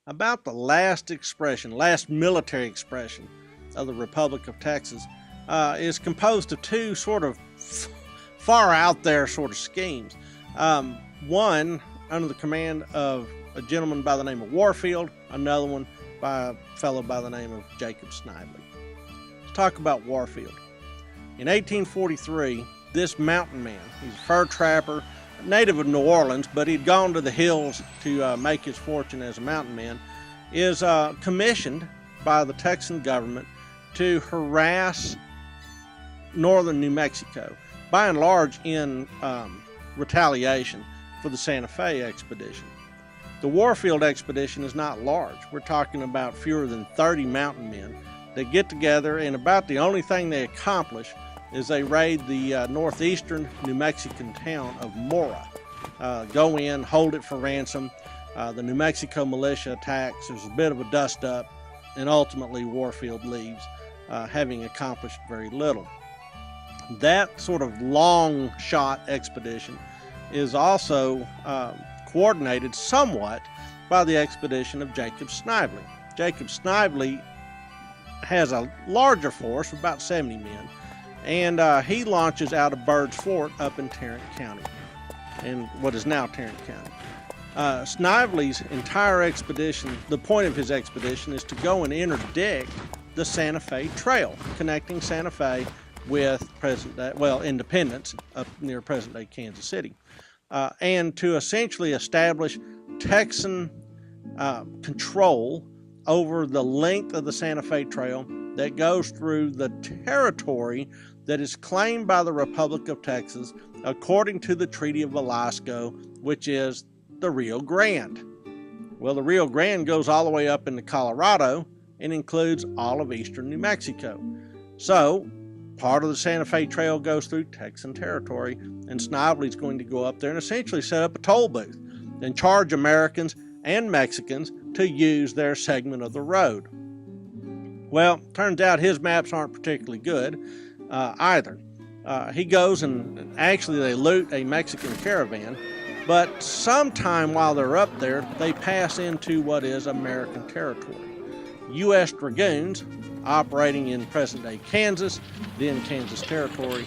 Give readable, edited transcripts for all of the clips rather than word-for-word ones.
about the last military expression of the Republic of Texas is composed of two sort of far out there sort of schemes. One under the command of a gentleman by the name of Warfield, another one by a fellow by the name of Jacob Snively. Let's talk about Warfield. In 1843, this mountain man, he's a fur trapper, native of New Orleans, but he'd gone to the hills to make his fortune as a mountain man, is commissioned by the Texan government to harass northern New Mexico, by and large in retaliation for the Santa Fe expedition. The Warfield expedition is not large. We're talking about fewer than 30 mountain men that get together, and about the only thing they accomplish is they raid the northeastern New Mexican town of Mora. Go in, hold it for ransom. The New Mexico militia attacks. There's a bit of a dust-up, and ultimately Warfield leaves, having accomplished very little. That sort of long-shot expedition is also coordinated somewhat by the expedition of Jacob Snively. Jacob Snively has a larger force, about 70 men, and he launches out of Bird's Fort up in Tarrant County, in what is now Tarrant County. Snively's entire expedition, the point of his expedition is to go and interdict the Santa Fe Trail, connecting Santa Fe with Independence up near present-day Kansas City, and to essentially establish Texan control over the length of the Santa Fe Trail that goes through the territory that is claimed by the Republic of Texas according to the Treaty of Velasco, which is the Rio Grande. Well, the Rio Grande goes all the way up into Colorado and includes all of eastern New Mexico. So, part of the Santa Fe Trail goes through Texan territory, and Snively's going to go up there and essentially set up a toll booth and charge Americans and Mexicans to use their segment of the road. Well, turns out his maps aren't particularly good either. He goes and actually they loot a Mexican caravan, but sometime while they're up there, they pass into what is American territory. U.S. Dragoons operating in present-day Kansas, then Kansas Territory,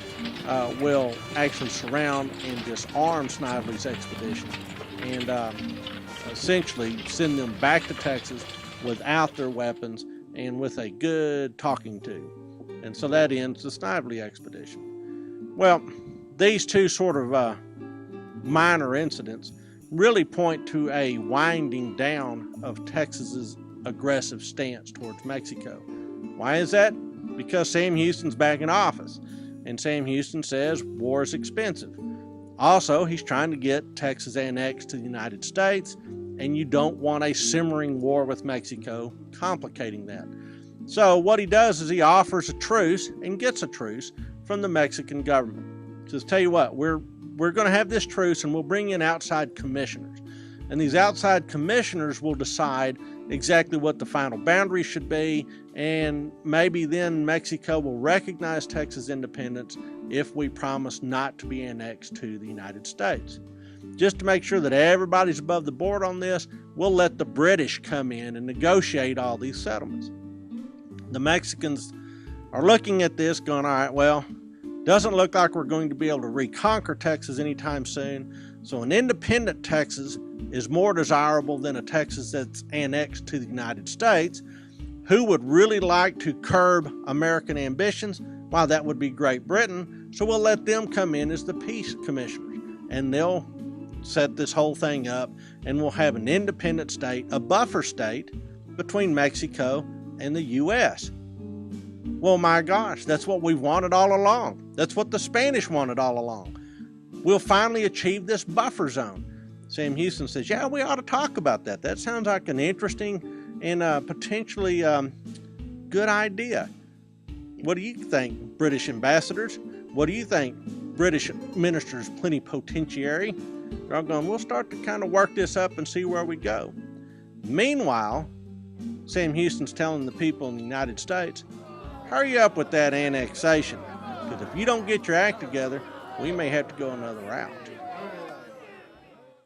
will actually surround and disarm Snively's expedition and essentially send them back to Texas without their weapons and with a good talking to. And so that ends the Snively expedition. Well, these two sort of minor incidents really point to a winding down of Texas's aggressive stance towards Mexico. Why is that? Because Sam Houston's back in office, and Sam Houston says war is expensive. Also, he's trying to get Texas annexed to the United States, and you don't want a simmering war with Mexico complicating that. So what he does is he offers a truce and gets a truce from the Mexican government. He says, tell you what, we're going to have this truce and we'll bring in outside commissioners. And these outside commissioners will decide exactly what the final boundary should be, and maybe then Mexico will recognize Texas independence if we promise not to be annexed to the United States. Just to make sure that everybody's above the board on this, we'll let the British come in and negotiate all these settlements. The Mexicans are looking at this going, all right, well, doesn't look like we're going to be able to reconquer Texas anytime soon, so an independent Texas is more desirable than a Texas that's annexed to the United States. Who would really like to curb American ambitions? Well, that would be Great Britain, so we'll let them come in as the peace commissioners, and they'll set this whole thing up, and we'll have an independent state, a buffer state between Mexico and the U.S. Well, my gosh, that's what we've wanted all along. That's what the Spanish wanted all along. We'll finally achieve this buffer zone. Sam Houston says, yeah, we ought to talk about that. That sounds like an interesting and potentially good idea. What do you think, British ambassadors? What do you think, British ministers plenipotentiary? They're all going, we'll start to kind of work this up and see where we go. Meanwhile, Sam Houston's telling the people in the United States, hurry up with that annexation, because if you don't get your act together, we may have to go another route.